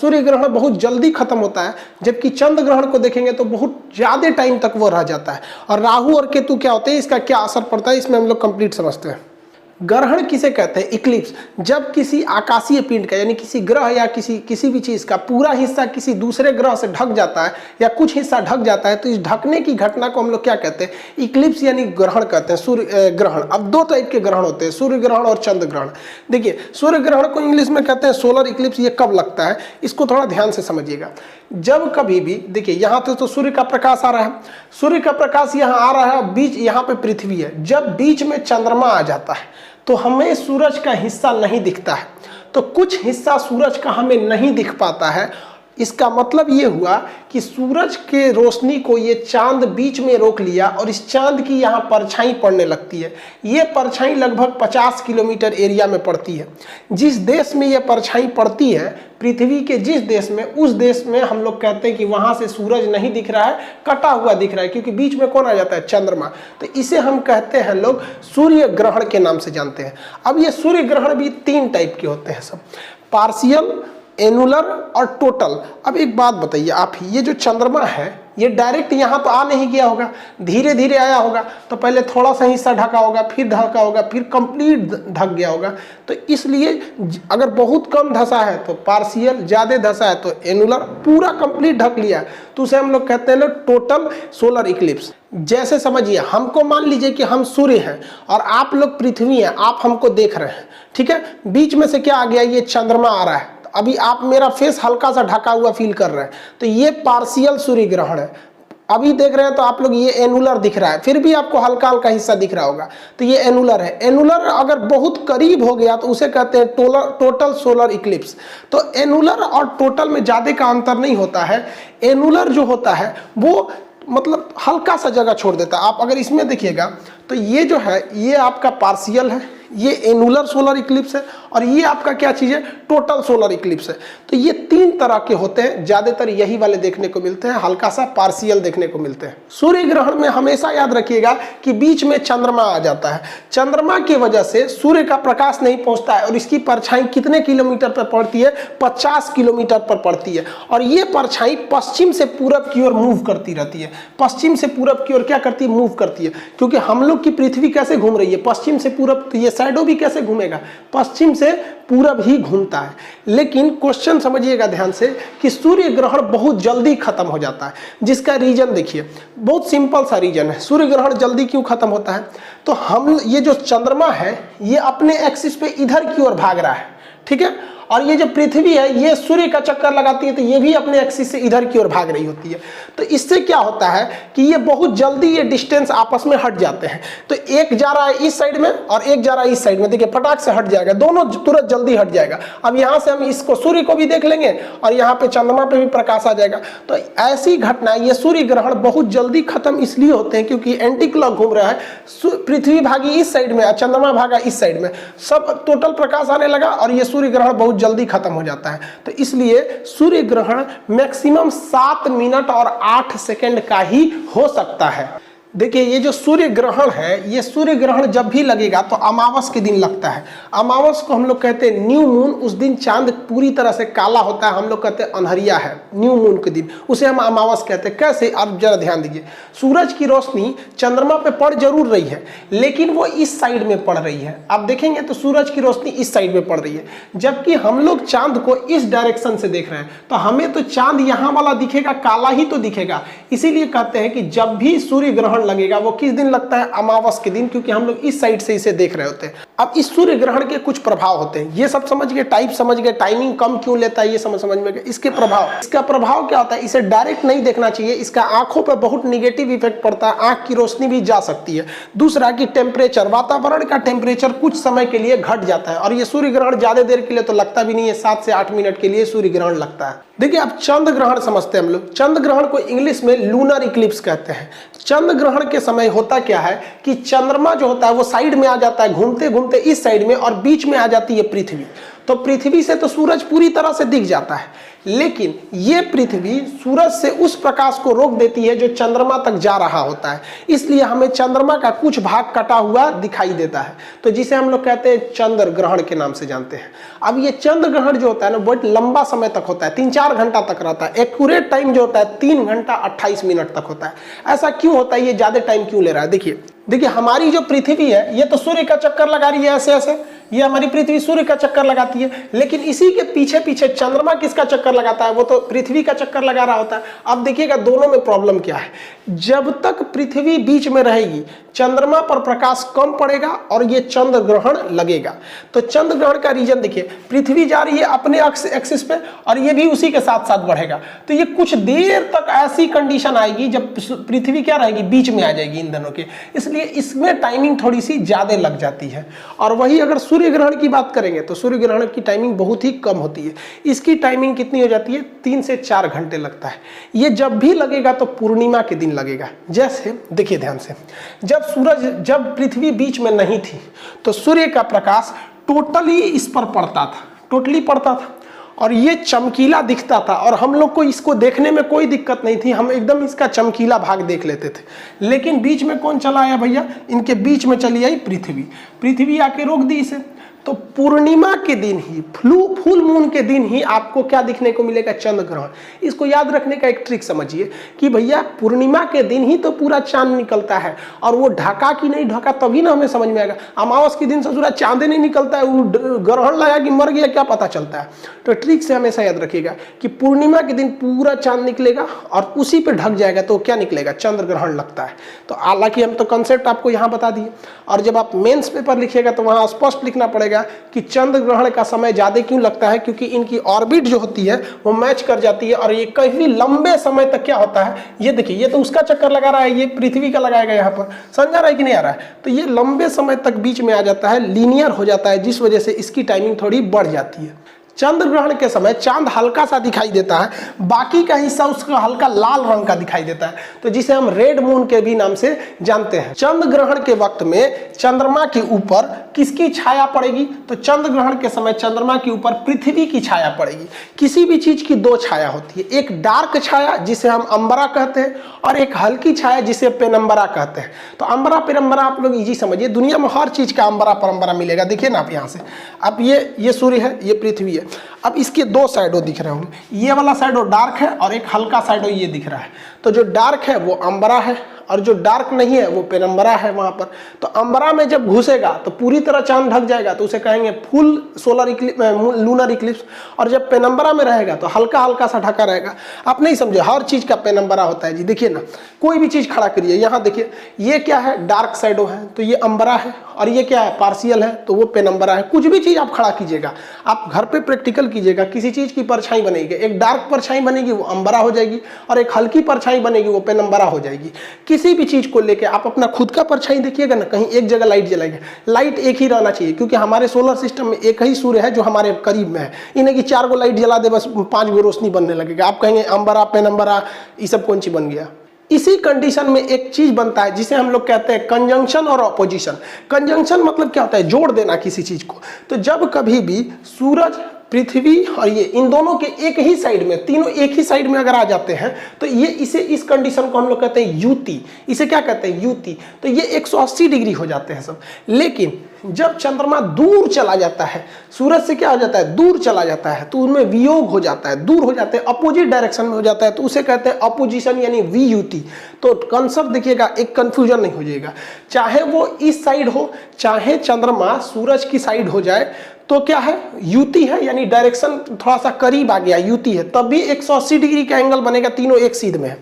सूर्य ग्रहण बहुत जल्दी खत्म होता है, जबकि चंद्र ग्रहण को देखेंगे तो बहुत ज़्यादा टाइम तक वो रह जाता है। और राहु और केतु क्या होते हैं, इसका क्या असर पड़ता है, इसमें हम लोग कंप्लीट समझते हैं। ग्रहण किसे कहते हैं? इक्लिप्स। जब किसी आकाशीय पिंड का यानी किसी ग्रह या किसी भी चीज़ का पूरा हिस्सा किसी दूसरे ग्रह से ढक जाता है या कुछ हिस्सा ढक जाता है, तो इस ढकने की घटना को हम लोग क्या कहते हैं? इक्लिप्स यानी ग्रहण कहते हैं, सूर्य ग्रहण। अब दो टाइप के ग्रहण होते हैं, सूर्य ग्रहण और चंद्र ग्रहण। देखिए, सूर्य ग्रहण को इंग्लिश में कहते हैं सोलर इक्लिप्स। ये कब लगता है, इसको थोड़ा ध्यान से समझिएगा। जब कभी भी देखिए, यहाँ तो सूर्य का प्रकाश आ रहा है, सूर्य का प्रकाश यहाँ आ रहा है, बीच यहाँ पे पृथ्वी है। जब बीच में चंद्रमा आ जाता है तो हमें सूरज का हिस्सा नहीं दिखता है, तो कुछ हिस्सा सूरज का हमें नहीं दिख पाता है। इसका मतलब ये हुआ कि सूरज के रोशनी को ये चांद बीच में रोक लिया और इस चांद की यहाँ परछाई पड़ने लगती है। ये परछाई लगभग 50 किलोमीटर एरिया में पड़ती है। जिस देश में ये परछाई पड़ती है, पृथ्वी के जिस देश में, उस देश में हम लोग कहते हैं कि वहाँ से सूरज नहीं दिख रहा है, कटा हुआ दिख रहा है, क्योंकि बीच में कौन आ जाता है? चंद्रमा। तो इसे हम कहते हैं लोग सूर्य ग्रहण के नाम से जानते हैं। अब ये सूर्य ग्रहण भी 3 टाइप के होते हैं सब, पार्शियल, एनुलर और टोटल। अब एक बात बताइए आप, ये जो चंद्रमा है ये डायरेक्ट यहाँ तो आ नहीं गया होगा, धीरे धीरे आया होगा। तो पहले थोड़ा सा हिस्सा ढका होगा, फिर ढका होगा, फिर कंप्लीट ढक गया होगा। तो इसलिए अगर बहुत कम धसा है तो पार्शियल, ज़्यादा धसा है तो एनुलर, पूरा कंप्लीट ढक लिया तो उसे हम लोग कहते हैं ना टोटल सोलर इक्लिप्स। जैसे समझिए, हमको मान लीजिए कि हम सूर्य हैं और आप लोग पृथ्वी हैं, आप हमको देख रहे हैं, ठीक है। बीच में से क्या आ गया? ये चंद्रमा आ रहा है। अभी आप मेरा फेस हल्का सा ढका हुआ फील कर रहे हैं, तो ये पार्शियल सूर्य ग्रहण है। अभी देख रहे हैं तो आप लोग ये एनुलर दिख रहा है, फिर भी आपको हल्का हल्का हिस्सा दिख रहा होगा, तो ये एनुलर है। एनुलर अगर बहुत करीब हो गया तो उसे कहते हैं टोटल सोलर इक्लिप्स। तो एनुलर और टोटल में ज़्यादा का अंतर नहीं होता है। एनुलर जो होता है वो मतलब हल्का सा जगह छोड़ देता है। आप अगर इसमें देखिएगा तो ये जो है ये आपका पार्शियल है, ये एनुलर सोलर इक्लिप्स है, और ये आपका क्या चीज़ है? टोटल सोलर इक्लिप्स है। तो ये 3 तरह के होते हैं, ज़्यादातर यही वाले देखने को मिलते हैं, हल्का सा पार्शियल देखने को मिलते हैं। सूर्य ग्रहण में हमेशा याद रखिएगा कि बीच में चंद्रमा आ जाता है। चंद्रमा की वजह से सूर्य का प्रकाश नहीं पहुंचता है और इसकी परछाई कितने किलोमीटर पर पड़ती है? 50 किलोमीटर पर पड़ती है। और ये परछाई पश्चिम से पूरब की ओर मूव करती रहती है। पश्चिम से पूरब की ओर क्या करती है? मूव करती है, क्योंकि हम लोग की पृथ्वी कैसे घूम रही है? पश्चिम से पूरब। तो ये शैडो भी कैसे घूमेगा? पश्चिम से पूरब ही घूमता है। लेकिन क्वेश्चन समझिएगा ध्यान से कि सूर्य ग्रहण बहुत जल्दी खत्म हो जाता है। जिसका रीजन देखिए, बहुत सिंपल सा रीजन है। सूर्य ग्रहण जल्दी क्यों खत्म होता है? तो हम ये जो चंद्रमा है ये अपने एक्सिस पे इधर की ओर भाग रहा है, ठीक है। और ये जो पृथ्वी है ये सूर्य का चक्कर लगाती है, तो ये भी अपने एक्सिस से इधर की ओर भाग रही होती है। तो इससे क्या होता है कि ये बहुत जल्दी ये डिस्टेंस आपस में हट जाते हैं। तो एक जा रहा है इस साइड में और एक जा रहा है इस साइड में, देखिए फटाक से हट जाएगा, दोनों तुरंत जल्दी हट जाएगा। अब यहाँ से हम इसको सूर्य को भी देख लेंगे और यहाँ पे चंद्रमा पे भी प्रकाश आ जाएगा। तो ऐसी घटना, ये सूर्य ग्रहण बहुत जल्दी खत्म इसलिए होते हैं क्योंकि एंटी क्लॉक घूम रहा है, पृथ्वी भागी इस साइड में, चंद्रमा भागा इस साइड में, सब टोटल प्रकाश आने लगा और ये सूर्य ग्रहण बहुत जल्दी खत्म हो जाता है। तो इसलिए सूर्य ग्रहण मैक्सिमम 7 मिनट और 8 सेकंड का ही हो सकता है। देखिए, ये जो सूर्य ग्रहण है, ये सूर्य ग्रहण जब भी लगेगा तो अमावस के दिन लगता है। अमावस को हम लोग कहते हैं न्यू मून। उस दिन चांद पूरी तरह से काला होता है, हम लोग कहते हैं अंधरिया है न्यू मून के दिन, उसे हम अमावस कहते हैं। कैसे? आप जरा ध्यान दीजिए, सूरज की रोशनी चंद्रमा पे पड़ जरूर रही है लेकिन वो इस साइड में पड़ रही है। आप देखेंगे तो सूरज की रोशनी इस साइड में पड़ रही है, जबकि हम लोग चांद को इस डायरेक्शन से देख रहे हैं। तो हमें तो चांद यहाँ वाला दिखेगा, काला ही तो दिखेगा। इसीलिए कहते हैं कि जब भी सूर्य ग्रहण लगेगा वो किस दिन लगता है? अमावस के दिन, क्योंकि हम लोग इस साइड से इसे देख रहे होते हैं। अब इस सूर्य ग्रहण के कुछ प्रभाव होते हैं, ये सब समझ गए, टाइप समझ गए, टाइमिंग कम क्यों लेता है ये समझ में गए। इसके प्रभाव, इसका प्रभाव क्या होता है? इसे डायरेक्ट नहीं देखना चाहिए, इसका आंखों पर बहुत निगेटिव इफेक्ट पड़ता है, आंख की रोशनी भी जा सकती है। दूसरा कि टेम्परेचर, वातावरण का टेम्परेचर कुछ समय के लिए घट जाता है और ये सूर्य ग्रहण ज्यादा देर के लिए तो लगता भी नहीं है, 7 से 8 मिनट के लिए सूर्य ग्रहण लगता है। देखिए, अब चंद्र ग्रहण समझते हैं हम लोग। चंद्र ग्रहण को इंग्लिश में लूनर इक्लिप्स कहते हैं। चंद्र ग्रहण के समय होता क्या है कि चंद्रमा जो होता है वो साइड में आ जाता है, घूमते घूमते इस साइड में, और बीच में आ जाती है पृथ्वी। तो पृथ्वी से तो सूरज पूरी तरह से दिख जाता है, लेकिन ये पृथ्वी सूरज से उस प्रकाश को रोक देती है जो चंद्रमा तक जा रहा होता है, इसलिए हमें चंद्रमा का कुछ भाग कटा हुआ दिखाई देता है, तो जिसे हम लोग कहते हैं चंद्र ग्रहण के नाम से जानते हैं। अब ये चंद्र ग्रहण जो होता है ना बहुत लंबा समय तक होता है, 3-4 घंटा तक रहता है। एक्यूरेट टाइम जो होता है 3 घंटा 28 मिनट तक होता है। ऐसा क्यों होता है, ये ज्यादा टाइम क्यों ले रहा है? देखिए हमारी जो पृथ्वी है ये तो सूर्य का चक्कर लगा रही है ऐसे ऐसे, ये हमारी पृथ्वी सूर्य का चक्कर लगाती है, लेकिन इसी के पीछे पीछे चंद्रमा किसका चक्कर लगाता है? वो तो पृथ्वी का चक्कर लगा रहा होता है। अब देखिएगा दोनों में प्रॉब्लम क्या है, जब तक पृथ्वी बीच में रहेगी चंद्रमा पर प्रकाश कम पड़ेगा और ये चंद्र ग्रहण लगेगा। तो चंद्र ग्रहण का रीजन देखिए, पृथ्वी जा रही है अपने एक्सिस पे और ये भी उसी के साथ साथ बढ़ेगा, तो ये कुछ देर तक ऐसी कंडीशन आएगी जब पृथ्वी क्या रहेगी, बीच में आ जाएगी इन दोनों के, इसलिए इसमें टाइमिंग थोड़ी सी ज्यादा लग जाती है। और वही अगर सूर्य ग्रहण की बात करेंगे तो सूर्य ग्रहण की टाइमिंग बहुत ही कम होती है, इसकी टाइमिंग कितनी हो जाती है, 3 से 4 घंटे लगता है। ये जब भी लगेगा तो पूर्णिमा के दिन लगेगा। जैसे देखिए ध्यान से, जब पृथ्वी बीच में नहीं थी तो सूर्य का प्रकाश टोटली इस पर पड़ता था, टोटली पड़ता था और ये चमकीला दिखता था और हम लोग को इसको देखने में कोई दिक्कत नहीं थी, हम एकदम इसका चमकीला भाग देख लेते थे। लेकिन बीच में कौन चला आया भैया, इनके बीच में चली आई पृथ्वी आके रोक दी इसे। तो पूर्णिमा के दिन ही, फुल मून के दिन ही आपको क्या दिखने को मिलेगा, चंद्र ग्रहण। इसको याद रखने का एक ट्रिक समझिए कि भैया पूर्णिमा के दिन ही तो पूरा चांद निकलता है, और वो ढका कि नहीं ढका तभी ना हमें समझ में आएगा। अमावस के दिन से सूरज चांद नहीं निकलता है, वो ग्रहण लगा कि मर गया क्या पता चलता है। तो ट्रिक से हमेशा याद रखिएगा कि पूर्णिमा के दिन पूरा चांद निकलेगा और उसी पे ढक जाएगा तो क्या निकलेगा, चंद्र ग्रहण लगता है। तो हालांकि हम तो कंसेप्ट आपको यहाँ बता दिए, और जब आप मेंस पेपर लिखिएगा तो वहाँ स्पष्ट लिखना पड़ेगा कि चंद्र ग्रहण का समय ज्यादा क्यों लगता है, क्योंकि इनकी ऑर्बिट जो होती है वो मैच कर जाती है और ये काफी लंबे समय तक क्या होता है, ये देखिए ये तो उसका चक्कर लगा रहा है, ये पृथ्वी का लगाएगा यहाँ पर, समझ रहा है कि नहीं आ रहा है। तो ये लंबे समय तक बीच में आ जाता है, लीनियर हो जाता है, जिस वजह से इसकी टाइमिंग थोड़ी बढ़ जाती है। चंद्र ग्रहण के समय चांद हल्का सा दिखाई देता है, बाकी का हिस्सा उसका हल्का लाल रंग का दिखाई देता है, तो जिसे हम रेड मून के भी नाम से जानते हैं। चंद्र ग्रहण के वक्त में चंद्रमा के ऊपर किसकी छाया पड़ेगी, तो चंद्र ग्रहण के समय चंद्रमा के ऊपर पृथ्वी की छाया पड़ेगी। किसी भी चीज की 2 छाया होती है, एक डार्क छाया जिसे हम अंबरा कहते हैं और एक हल्की छाया जिसे पेनम्बरा कहते हैं। तो अंबरा पेनम्बरा आप लोग इजी समझिए, दुनिया में हर चीज का अंबरा परम्बरा मिलेगा। देखिए ना आप यहाँ से, अब ये सूर्य है, ये पृथ्वी है, अब इसके 2 साइडों दिख रहे होंगे, ये वाला साइडो डार्क है और एक हल्का साइडो ये दिख रहा है। तो जो डार्क है वो अंबरा है और जो डार्क नहीं है वो पेनम्बरा है वहां पर। तो अंबरा में जब घुसेगा तो पूरी तरह चांद ढक जाएगा, तो उसे कहेंगे full solar Eclipse, lunar Eclipse. और जब पेनम्बरा में रहेगा तो हल्का हल्का सा ढका रहेगा। आप नहीं समझे, हर चीज का पेनम्बरा होता है जी। देखिए ना, कोई भी चीज खड़ा करिए, यहाँ देखिए ये क्या है, डार्क साइडो है तो ये अंबरा है, और ये क्या है, पार्शियल है तो वो पेनम्बरा है। कुछ भी चीज आप खड़ा कीजिएगा, आप घर पे प्रैक्टिकल कीजिएगा, किसी चीज की परछाई बनेगी, एक डार्क परछाई बनेगी वो अंबरा हो जाएगी, और एक हल्की परछाई बनेगी वो पेनम्बरा हो जाएगी। किसी भी चीज को लेके आप अपना खुद का परछाई देखिएगा ना, कहीं एक जगह लाइट जलाएगा, लाइट एक ही रहना चाहिए, क्योंकि हमारे सोलर सिस्टम में एक ही सूर्य है जो हमारे करीब में है। इन्हें कि 4 गो लाइट जला दे बस 5 गो रोशनी बनने लगेगा, आप कहेंगे अंबरा पेनम्बरा ये सब कौन सी बन गया। इसी कंडीशन में एक चीज बनता है जिसे हम लोग कहते हैं कंजंक्शन और ऑपोजिशन। कंजंक्शन मतलब क्या होता है, जोड़ देना किसी चीज को। तो जब कभी भी सूरज, पृथ्वी और ये इन दोनों के एक ही साइड में, तीनों एक ही साइड में अगर आ जाते हैं तो ये इस कंडीशन को हम लोग कहते हैं युति। इसे क्या कहते हैं, युति। तो ये 180 डिग्री हो जाते हैं सब। लेकिन जब चंद्रमा दूर चला जाता है, सूरज से क्या हो जाता है, दूर चला जाता है, तो उनमें वियोग हो जाता है, दूर हो जाते हैं, अपोजिट डायरेक्शन में हो जाता है, तो उसे कहते हैं अपोजिशन यानी वियुति। तो कंसेप्ट देखिएगा, एक कंफ्यूजन नहीं हो जाएगा, चाहे वो इस साइड हो चाहे चंद्रमा सूरज की साइड हो जाए तो क्या है, युति है, यानी डायरेक्शन थोड़ा सा करीब आ गया, युति है, तब भी 180 डिग्री का एंगल बनेगा, तीनों एक सीध में है।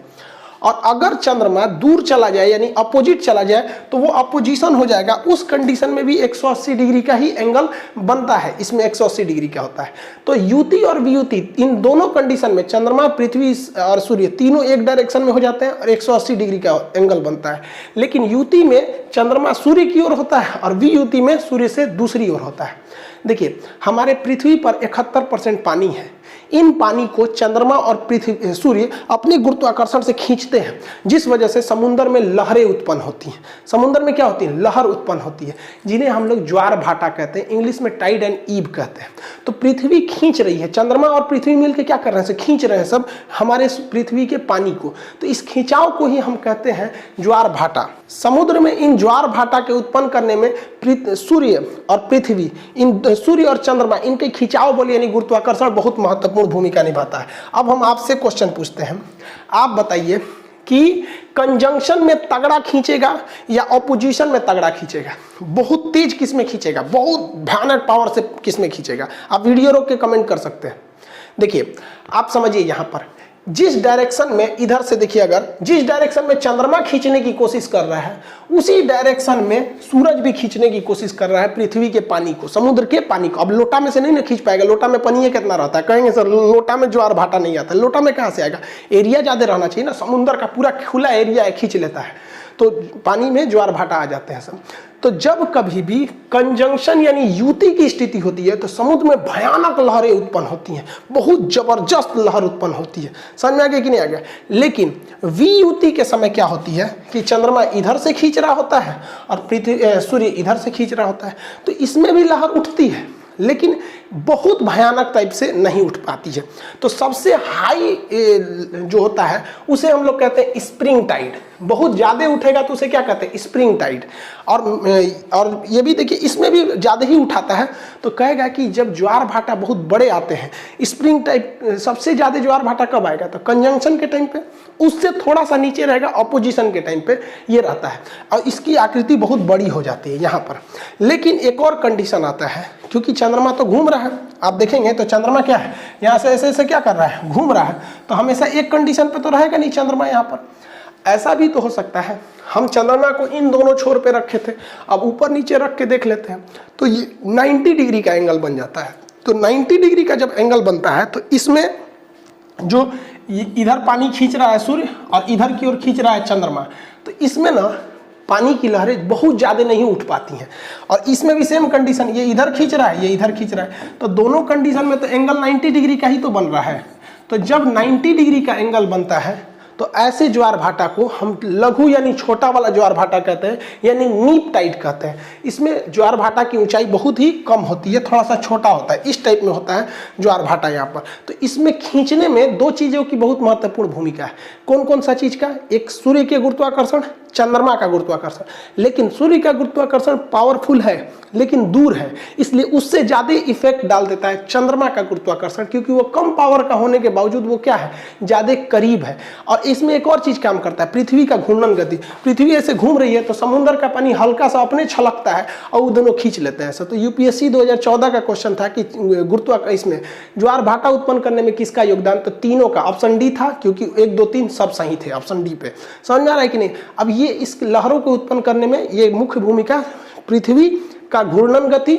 और अगर चंद्रमा दूर चला जाए यानी अपोजिट चला जाए तो वो अपोजिशन हो जाएगा, उस कंडीशन में भी 180 डिग्री का ही एंगल बनता है, इसमें 180 डिग्री का होता है। तो युति और वियुति इन दोनों कंडीशन में चंद्रमा, पृथ्वी और सूर्य तीनों एक डायरेक्शन में हो जाते हैं और 180 डिग्री का एंगल बनता है। लेकिन युति में चंद्रमा सूर्य की ओर होता है और वियुति में सूर्य से दूसरी ओर होता है। देखिए हमारे पृथ्वी पर 71% पानी है, इन पानी को चंद्रमा और पृथ्वी सूर्य अपनी गुरुत्वाकर्षण से खींचते हैं, जिस वजह से समुद्र में लहरें उत्पन्न होती हैं। समुद्र में क्या होती है? लहर उत्पन्न होती है, जिन्हें हम लोग ज्वार भाटा कहते हैं, इंग्लिश में टाइड एंड ईव कहते हैं। तो पृथ्वी खींच रही है, चंद्रमा और पृथ्वी मिलकर क्या कर रहे हैं? खींच रहे हैं सब हमारे पृथ्वी के पानी को। तो इस खिंचाव को ही हम कहते हैं ज्वार भाटा। समुद्र में इन ज्वार भाटा के उत्पन्न करने में सूर्य और पृथ्वी, इन सूर्य और चंद्रमा, इनके खिंचाव बल यानी गुरुत्वाकर्षण बहुत महत्वपूर्ण भूमिका निभाता है। अब हम आपसे क्वेश्चन पूछते हैं, आप बताइए कि कंजंक्शन में तगड़ा खींचेगा या ऑपोजिशन में तगड़ा खींचेगा? बहुत तेज किस में खींचेगा? बहुत भयानक पावर से किस में खींचेगा? आप वीडियो रोक के कमेंट कर सकते हैं। देखिए आप समझिए, यहां पर जिस डायरेक्शन में, इधर से देखिए, अगर जिस डायरेक्शन में चंद्रमा खींचने की कोशिश कर रहा है, उसी डायरेक्शन में सूरज भी खींचने की कोशिश कर रहा है पृथ्वी के पानी को, समुद्र के पानी को। अब लोटा में से नहीं ना खींच पाएगा, लोटा में पानी कितना रहता है? कहेंगे सर लोटा में ज्वार भाटा नहीं आता। लोटा में कहाँ से आएगा? एरिया ज्यादा रहना चाहिए ना, समुद्र का पूरा खुला एरिया खींच लेता है, तो पानी में ज्वार भाटा आ जाते हैं सब। तो जब कभी भी कंजंक्शन यानी युति की स्थिति होती है तो समुद्र में भयानक लहरें उत्पन्न होती हैं, बहुत जबरदस्त लहर उत्पन्न होती है। समझ में आ गया कि नहीं आ गया? लेकिन वियुति के समय क्या होती है कि चंद्रमा इधर से खींच रहा होता है और सूर्य इधर से खींच रहा होता है, तो इसमें भी लहर उठती है, लेकिन बहुत भयानक टाइप से नहीं उठ पाती है। तो सबसे हाई जो होता है उसे हम लोग कहते हैं स्प्रिंग टाइड। बहुत ज़्यादा उठेगा तो उसे क्या कहते हैं? Spring tide. और ये भी देखिए, इसमें भी ज़्यादा ही उठाता है तो कहेगा कि जब ज्वार भाटा बहुत बड़े आते हैं, स्प्रिंग टाइप सबसे ज़्यादा ज्वार भाटा कब आएगा? तो कंजंक्शन के टाइम पे, उससे थोड़ा सा नीचे रहेगा ऑपोजिशन के टाइम पे ये रहता है, और इसकी आकृति बहुत बड़ी हो जाती है यहाँ पर। लेकिन एक और कंडीशन आता है, क्योंकि चंद्रमा तो घूम रहा है, आप देखेंगे तो चंद्रमा क्या है, यहाँ से ऐसे ऐसे क्या कर रहा है? घूम रहा है, तो हमेशा एक कंडीशन पे तो रहेगा नहीं चंद्रमा यहाँ पर। ऐसा भी तो हो सकता है हम चंद्रमा को इन दोनों छोर पे रखे थे, अब ऊपर नीचे रख के देख लेते हैं तो ये 90 डिग्री का एंगल बन जाता है। तो 90 डिग्री का जब एंगल बनता है तो इसमें जो इधर पानी खींच रहा है सूर्य और इधर की ओर खींच रहा है चंद्रमा, तो इसमें ना पानी की लहरें बहुत ज़्यादा नहीं उठ पाती हैं। और इसमें भी सेम कंडीशन, ये इधर खींच रहा है, ये इधर खींच रहा है, तो दोनों कंडीशन में तो एंगल 90 डिग्री का ही तो बन रहा है। तो जब 90 डिग्री का एंगल बनता है तो ऐसे ज्वार भाटा को हम लघु यानी छोटा वाला ज्वार भाटा कहते हैं, यानी नीप टाइड कहते हैं। इसमें ज्वार भाटा की ऊंचाई बहुत ही कम होती है, थोड़ा सा छोटा होता है, इस टाइप में होता है ज्वार भाटा यहाँ पर। तो इसमें खींचने में दो चीज़ों की बहुत महत्वपूर्ण भूमिका है। कौन कौन सा चीज़ का? एक सूर्य के गुरुत्वाकर्षण, चंद्रमा का गुरुत्वाकर्षण। लेकिन सूर्य का गुरुत्वाकर्षण पावरफुल है लेकिन दूर है, इसलिए उससे ज़्यादा इफेक्ट डाल देता है चंद्रमा का गुरुत्वाकर्षण, क्योंकि वो कम पावर का होने के बावजूद वो क्या है? ज़्यादा करीब है। और इसमें एक और चीज़ काम करता है, पृथ्वी का घूर्णन गति। पृथ्वी ऐसे घूम रही है तो समुद्र का पानी हल्का सा अपने छलकता है और वो दोनों खींच लेते हैं ऐसा। तो यूपीएससी 2014 का क्वेश्चन था कि इसमें ज्वार भाटा उत्पन्न करने में किसका योगदान? तो तीनों का। ऑप्शन डी था, क्योंकि 1, 2, 3 सब सही थे ऑप्शन डी पे। समझ में आ रहा है कि नहीं? अब ये इस लहरों को उत्पन्न करने में ये मुख्य भूमिका पृथ्वी का घूर्णन गति,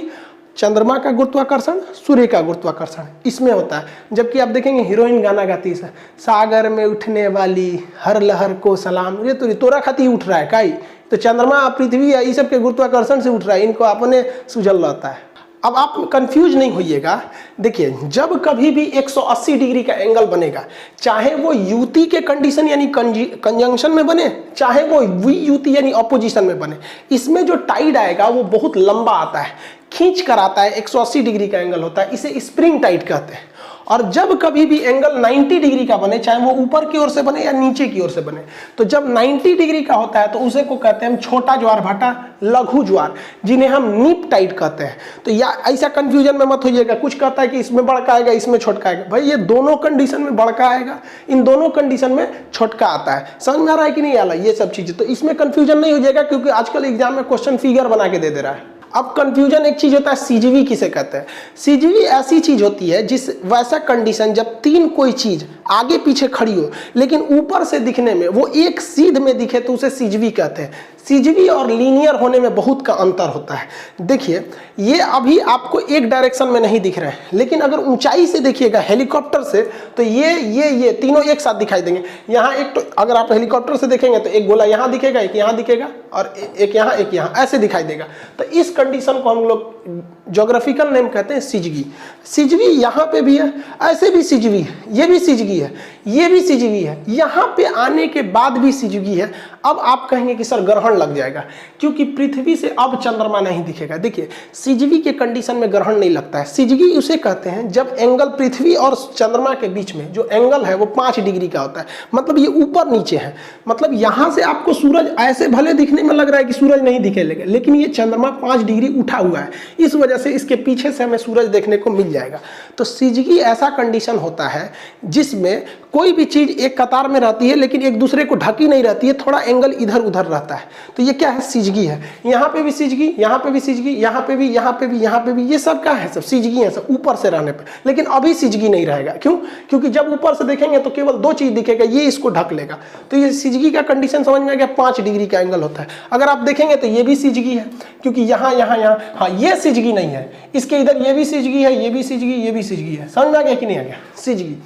चंद्रमा का गुरुत्वाकर्षण, सूर्य का गुरुत्वाकर्षण इसमें होता है। जबकि आप देखेंगे हीरोइन गाना गाती है, सागर में उठने वाली हर लहर को सलाम, ये तो तोरा खाती उठ रहा है काई, तो चंद्रमा पृथ्वी ये सब के गुरुत्वाकर्षण से उठ रहा है, इनको अपने सुझल रहता है। अब आप कंफ्यूज नहीं होइएगा। देखिए, जब कभी भी 180 डिग्री का एंगल बनेगा, चाहे वो युति के कंडीशन यानी कंजंक्शन में बने, चाहे वो वियुति यानी ऑपोजिशन में बने, इसमें जो टाइड आएगा वो बहुत लंबा आता है, खींच कर आता है। 180 डिग्री का एंगल होता है, इसे स्प्रिंग टाइड कहते हैं। और जब कभी भी एंगल 90 डिग्री का बने, चाहे वो ऊपर की ओर से बने या नीचे की ओर से बने, तो जब 90 डिग्री का होता है तो उसे को कहते हैं हम छोटा ज्वार भाटा, लघु ज्वार, जिन्हें हम नीप टाइड कहते हैं। तो या ऐसा कंफ्यूजन में मत होइएगा, कुछ कहता है कि इसमें बड़का आएगा इसमें छोटका आएगा। भाई ये दोनों कंडीशन में बड़का आएगा, इन दोनों कंडीशन में छोटका आता है। समझ में आ रहा है कि नहीं आ रहा ये सब चीजें? तो इसमें कंफ्यूजन नहीं हो जाएगा, क्योंकि आजकल एग्जाम में क्वेश्चन फिगर बना के दे दे रहा है। अब कंफ्यूजन एक चीज होता है, सीजीवी किसे कहते हैं? सीजीवी ऐसी चीज होती है जिस वैसा कंडीशन जब तीन कोई चीज आगे पीछे खड़ी हो लेकिन ऊपर से दिखने में वो एक सीध में दिखे तो उसे सीजीवी कहते हैं। सीजीवी और लीनियर होने में बहुत का अंतर होता है। देखिए, ये अभी आपको एक डायरेक्शन में नहीं दिख रहे हैं, लेकिन अगर ऊंचाई से देखिएगा हेलीकॉप्टर से तो ये तीनों एक साथ दिखाई देंगे। यहाँ एक, तो अगर आप हेलीकॉप्टर से देखेंगे तो एक गोला यहाँ दिखेगा, एक यहाँ दिखेगा और एक यहाँ ऐसे दिखाई देगा। तो इस कंडीशन को हम लोग ज्योग्राफिकल नेम कहते हैं सिजगी। सिजवी यहाँ पे भी है, ऐसे भी सिजवी है, ये भी सिजगी है, ये भी सिजवी है, यहाँ पे आने के बाद भी सिजगी है। अब आप कहेंगे कि सर ग्रहण लग जाएगा क्योंकि पृथ्वी से अब चंद्रमा नहीं दिखेगा। देखिए सिजवी के कंडीशन में ग्रहण नहीं लगता है। सिजगी उसे कहते हैं जब एंगल पृथ्वी और चंद्रमा के बीच में जो एंगल है वो 5 डिग्री का होता है, मतलब ये ऊपर नीचे है। मतलब यहाँ से आपको सूरज ऐसे भले दिखने में लग रहा है कि सूरज नहीं दिखेगा, लेकिन ये चंद्रमा 5 डिग्री उठा हुआ है, इस वजह से इसके पीछे से हमें सूरज देखने को मिल जाएगा। तो सिजगी ऐसा कंडीशन होता है जिसमें कोई भी चीज एक कतार में रहती है लेकिन एक दूसरे को ढकी नहीं रहती है, थोड़ा एंगल इधर उधर रहता है। तो ये क्या है? सिजगी है। यहाँ पे भी सिजगी, यहाँ पे भी सिजगी, यहाँ पे भी, यहाँ पे भी, यहाँ पे भी, ये सब क्या है? सब सिजगी है, सब ऊपर से रहने पे। लेकिन अभी सिजगी नहीं रहेगा। क्यों? क्योंकि जब ऊपर से देखेंगे तो केवल 2 चीज दिखेगा, ये इसको ढक लेगा। तो ये सिजगी का कंडीशन समझ में आ गया, 5 डिग्री का एंगल होता है। अगर आप देखेंगे तो ये भी सिजगी है क्योंकि यहाँ यहाँ यहाँ, हाँ ये सिजगी नहीं है, इसके इधर ये भी सिजगी है, ये भी सिजगी, ये भी सिजगी है। समझ में आ गया कि नहीं आ गया? सिजगी।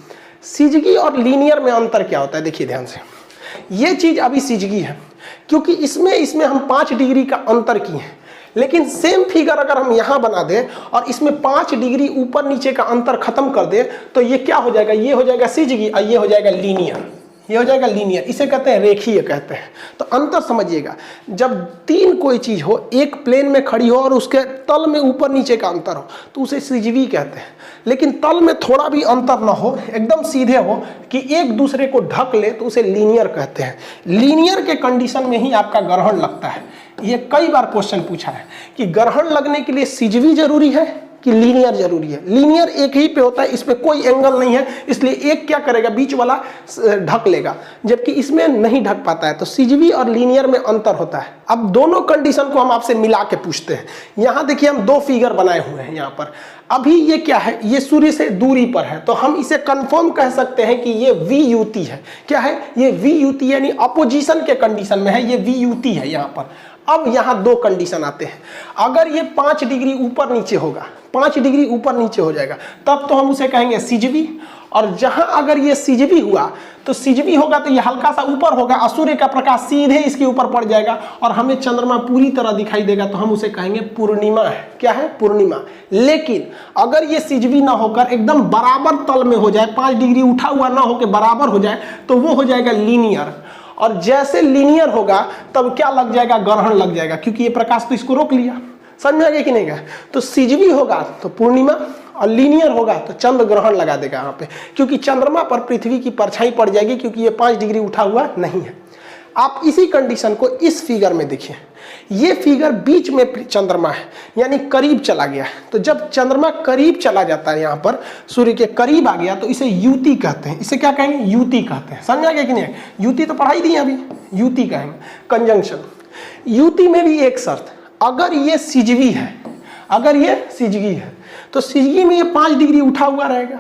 सिजगी और लीनियर में अंतर क्या होता है? देखिए ध्यान से, ये चीज अभी सिजगी है क्योंकि इसमें हम 5 डिग्री का अंतर किए हैं, लेकिन सेम फिगर अगर हम यहाँ बना दें और इसमें 5 डिग्री ऊपर नीचे का अंतर खत्म कर दें तो ये क्या हो जाएगा? ये हो जाएगा सिजगी और ये हो जाएगा लीनियर। ये हो जाएगा लीनियर, इसे कहते हैं रेखीय कहते हैं। तो अंतर समझिएगा, जब 3 कोई चीज हो, एक प्लेन में खड़ी हो और उसके तल में ऊपर नीचे का अंतर हो तो उसे सिजवी कहते हैं। लेकिन तल में थोड़ा भी अंतर ना हो, एकदम सीधे हो कि एक दूसरे को ढक ले तो उसे लीनियर कहते हैं। लीनियर के कंडीशन में ही आपका ग्रहण लगता है। ये कई बार क्वेश्चन पूछा है कि ग्रहण लगने के लिए सिजवी जरूरी है कि लीनियर जरूरी है। लीनियर एक ही पे होता है, इस पे कोई एंगल नहीं है, इसलिए एक क्या करेगा? बीच वाला ढक लेगा, जबकि इसमें नहीं ढक पाता है। तो सिजवी और लीनियर में अंतर होता है। अब दोनों कंडीशन को हम आपसे मिला के पूछते हैं। यहाँ देखिए हम 2 फिगर बनाए हुए हैं यहाँ पर। अभी ये क्या है? ये सूर्य से दूरी पर है, तो हम इसे कंफर्म कह सकते हैं कि ये VUT है। क्या है? ये VUT यानी अपोजिशन के कंडीशन में है, ये VUT है यहाँ पर। अब यहाँ 2 कंडीशन आते हैं। अगर ये 5 डिग्री ऊपर नीचे होगा, 5 डिग्री ऊपर नीचे हो जाएगा, तब तो हम उसे कहेंगे सिजवी। और जहां अगर ये सिजवी हुआ तो सिजवी होगा तो ये हल्का सा ऊपर होगा और सूर्य का प्रकाश सीधे इसके ऊपर पड़ जाएगा और हमें चंद्रमा पूरी तरह दिखाई देगा, तो हम उसे कहेंगे पूर्णिमा है। क्या है? पूर्णिमा। लेकिन अगर ये सिजवी ना होकर एकदम बराबर तल में हो जाए, 5 डिग्री उठा हुआ ना होकर बराबर हो जाए, तो वो हो जाएगा लीनियर। और जैसे लीनियर होगा तब क्या लग जाएगा? ग्रहण लग जाएगा, क्योंकि ये प्रकाश तो इसको रोक लिया। समझ आ गया कि नहीं गया? तो सिजवी होगा तो पूर्णिमा और लीनियर होगा तो चंद्र ग्रहण लगा देगा यहाँ पे, क्योंकि चंद्रमा पर पृथ्वी की परछाई पड़ जाएगी, क्योंकि ये 5 डिग्री उठा हुआ नहीं है। आप इसी कंडीशन को इस फिगर में देखिए। ये फिगर बीच में चंद्रमा है, यानी करीब चला गया। तो जब चंद्रमा करीब चला जाता है, यहाँ पर सूर्य के करीब आ गया, तो इसे युति कहते हैं। इसे क्या कहेंगे? युति कहते हैं। समझ आ गया कि नहीं? युति तो पढ़ाई दी अभी, युति कहेंगे, कंजंक्शन। युति में भी एक शर्त, अगर ये सिजवी है, अगर ये सिजगी है तो सिजगी में ये 5 डिग्री उठा हुआ रहेगा।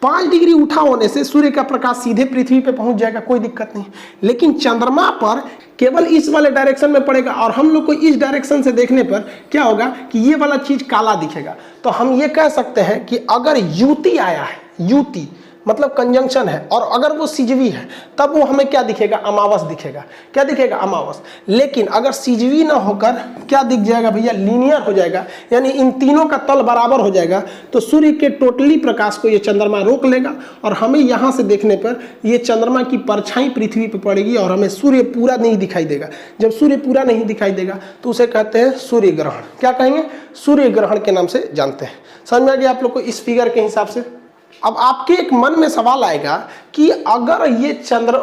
5 डिग्री उठा होने से सूर्य का प्रकाश सीधे पृथ्वी पे पहुंच जाएगा, कोई दिक्कत नहीं। लेकिन चंद्रमा पर केवल इस वाले डायरेक्शन में पड़ेगा और हम लोग को इस डायरेक्शन से देखने पर क्या होगा कि ये वाला चीज काला दिखेगा। तो हम ये कह सकते हैं कि अगर युति आया है, युति मतलब कंजंक्शन है, और अगर वो सिजवी है तब वो हमें क्या दिखेगा? अमावस दिखेगा। क्या दिखेगा? अमावस। लेकिन अगर सिजवी ना होकर क्या दिख जाएगा भैया? लीनियर हो जाएगा, यानी इन तीनों का तल बराबर हो जाएगा, तो सूर्य के टोटली प्रकाश को ये चंद्रमा रोक लेगा और हमें यहाँ से देखने पर ये चंद्रमा की परछाई पृथ्वी पर पड़ेगी और हमें सूर्य पूरा नहीं दिखाई देगा। जब सूर्य पूरा नहीं दिखाई देगा तो उसे कहते हैं सूर्य ग्रहण। क्या कहेंगे? सूर्य ग्रहण के नाम से जानते हैं। समझ में आ गया आप लोग को इस फिगर के हिसाब से? अब आपके एक मन में सवाल आएगा कि अगर ये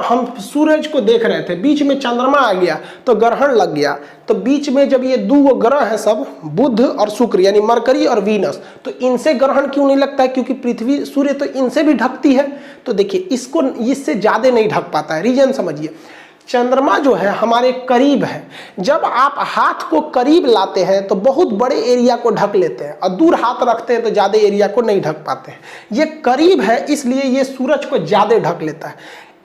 हम सूरज को देख रहे थे, बीच में चंद्रमा आ गया तो ग्रहण लग गया, तो बीच में जब ये 2 ग्रह हैं सब, बुध और शुक्र यानी मरकरी और वीनस, तो इनसे ग्रहण क्यों नहीं लगता है? क्योंकि पृथ्वी, सूर्य तो इनसे भी ढकती है। तो देखिए इसको इससे ज्यादा नहीं ढक पाता है। रीजन समझिए, चंद्रमा जो है हमारे करीब है। जब आप हाथ को करीब लाते हैं तो बहुत बड़े एरिया को ढक लेते हैं, और दूर हाथ रखते हैं तो ज़्यादा एरिया को नहीं ढक पाते हैं। ये करीब है इसलिए ये सूरज को ज़्यादा ढक लेता है।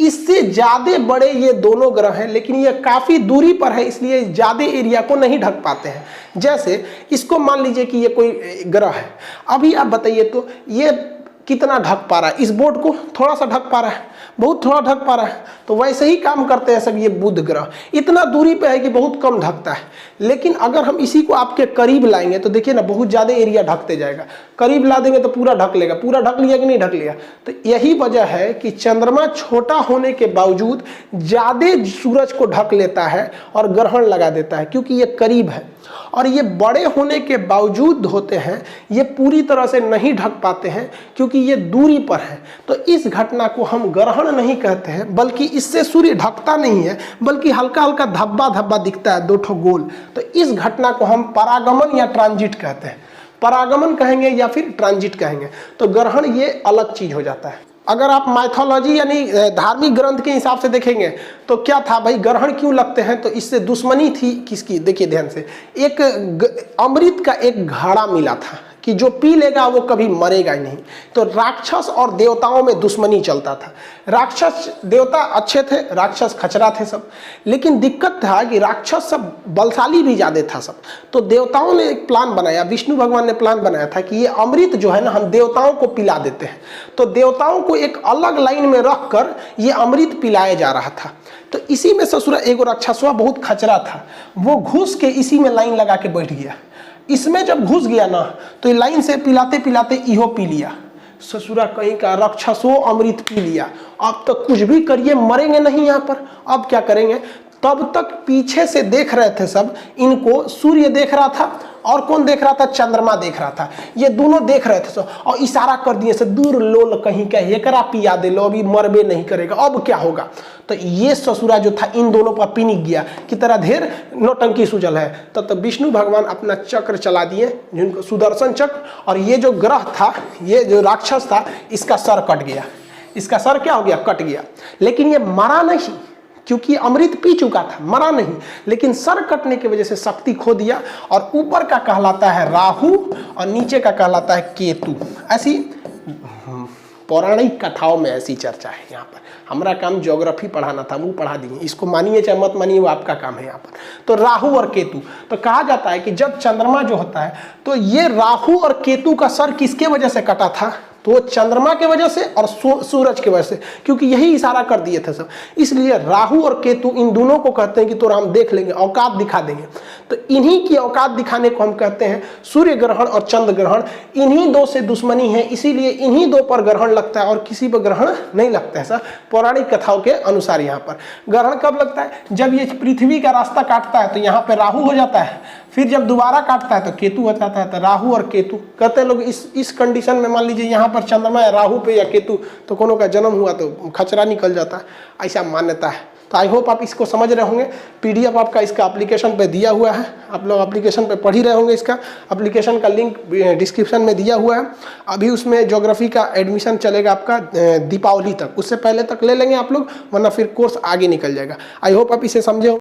इससे ज़्यादा बड़े ये दोनों ग्रह हैं, लेकिन ये काफ़ी दूरी पर है इसलिए ज़्यादा एरिया को नहीं ढक पाते हैं। जैसे इसको मान लीजिए कि ये कोई ग्रह है। अभी आप बताइए तो ये कितना ढक पा रहा है, इस बोर्ड को थोड़ा सा ढक पा रहा है, बहुत थोड़ा ढक पा रहा है। तो वैसे ही काम करते हैं सब ये बुध ग्रह, इतना दूरी पे है कि बहुत कम ढकता है। लेकिन अगर हम इसी को आपके करीब लाएंगे तो देखिए ना, बहुत ज़्यादा एरिया ढकते जाएगा। करीब ला देंगे तो पूरा ढक लेगा, पूरा ढक लिया कि नहीं ढक लिया। तो यही वजह है कि चंद्रमा छोटा होने के बावजूद ज़्यादा सूरज को ढक लेता है और ग्रहण लगा देता है, क्योंकि ये करीब है। और ये बड़े होने के बावजूद होते हैं, ये पूरी तरह से नहीं ढक पाते हैं क्योंकि ये दूरी पर है। तो इस घटना को हम ग्रहण नहीं कहते हैं, बल्कि इससे सूर्य ढकता नहीं है, बल्कि हल्का हल्का धब्बा धब्बा दिखता है, दो ठो गोल। तो इस घटना को हम परागमन या ट्रांजिट कहते हैं। परागमन कहेंगे या फिर ट्रांजिट कहेंगे। तो ग्रहण ये अलग चीज हो जाता है। अगर आप माइथोलॉजी यानी धार्मिक ग्रंथ के हिसाब से देखेंगे तो क्या था भाई, ग्रहण क्यों लगते हैं, तो इससे दुश्मनी थी किसकी, देखिए ध्यान से। एक अमृत का एक घड़ा मिला था कि जो पी लेगा वो कभी मरेगा ही नहीं। तो राक्षस और देवताओं में दुश्मनी चलता था। राक्षस देवता अच्छे थे, राक्षस खचरा थे सब। लेकिन दिक्कत था कि राक्षस सब बलशाली भी ज़्यादा था सब। तो देवताओं ने एक प्लान बनाया, विष्णु भगवान ने प्लान बनाया था कि ये अमृत जो है ना, हम देवताओं को पिला देते हैं। तो देवताओं को एक अलग लाइन में रख कर ये अमृत पिलाया जा रहा था। तो इसी में ससुरा एगो राक्षसवा बहुत खचरा था, वो घुस के इसी में लाइन लगा के बैठ गया। इसमें जब घुस गया ना, तो ये लाइन से पिलाते पिलाते इहो पी लिया। ससुरा कहीं का राक्षसों अमृत पी लिया। अब तो कुछ भी करिए मरेंगे नहीं यहाँ पर। अब क्या करेंगे, तब तक पीछे से देख रहे थे सब इनको। सूर्य देख रहा था और कौन देख रहा था, चंद्रमा देख रहा था। ये दोनों देख रहे थे सब और इशारा कर दिए से, दूर लोल कहीं का एकरा पिया दे लो, अभी मरबे नहीं करेगा, अब क्या होगा। तो ये ससुरा जो था इन दोनों पर पिनिक गया कि तेरा ढेर नौटंकी सूझल है। तब विष्णु भगवान अपना चक्र चला दिए, जिनको सुदर्शन चक्र, और ये जो ग्रह था, ये जो राक्षस था, इसका सर कट गया। इसका सर क्या हो गया, कट गया। लेकिन ये मरा नहीं, क्योंकि अमृत पी चुका था, मरा नहीं। लेकिन सर कटने की वजह से शक्ति खो दिया। और ऊपर का कहलाता है राहु और नीचे का कहलाता है केतु। ऐसी पौराणिक कथाओं में ऐसी चर्चा है। यहाँ पर हमारा काम ज्योग्राफी पढ़ाना था, वो पढ़ा दिए। इसको मानिए चाहे मत मानिए, वो आपका काम है यहाँ पर। तो राहु और केतु, तो कहा जाता है कि जब चंद्रमा जो होता है, तो ये राहु और केतु का सर किसके वजह से कटा था, तो चंद्रमा के वजह से और सूरज के वजह से, क्योंकि यही इशारा कर दिए थे सब। इसलिए राहु और केतु इन दोनों को कहते हैं कि तो हम देख लेंगे, औकात दिखा देंगे। तो इन्हीं की औकात दिखाने को हम कहते हैं सूर्य ग्रहण और चंद्र ग्रहण। इन्हीं दो से दुश्मनी है, इसीलिए इन्हीं दो पर ग्रहण लगता है और किसी पर ग्रहण नहीं लगता है। सर पौराणिक कथाओं के अनुसार यहाँ पर ग्रहण कब लगता है, जब ये पृथ्वी का रास्ता काटता है तो यहाँ पे राहु हो जाता है, फिर जब दोबारा काटता है तो केतु हो जाता है। तो राहु और केतु कहते हैं लोग, इस कंडीशन में मान लीजिए यहाँ पर चंद्रमा या राहु पे या केतु, तो कोनो का जन्म हुआ तो खचरा निकल जाता है, ऐसा मान्यता है। तो आई होप आप इसको समझ रहे होंगे। पीडीएफ आपका इसका एप्लीकेशन पे दिया हुआ है, आप लोग एप्लीकेशन पे पढ़ ही रहे होंगे। इसका एप्लीकेशन का लिंक डिस्क्रिप्शन में दिया हुआ है। अभी उसमें ज्योग्राफी का एडमिशन चलेगा आपका दीपावली तक, उससे पहले तक ले लेंगे आप लोग, वरना फिर कोर्स आगे निकल जाएगा। आई होप आप इसे समझे हो।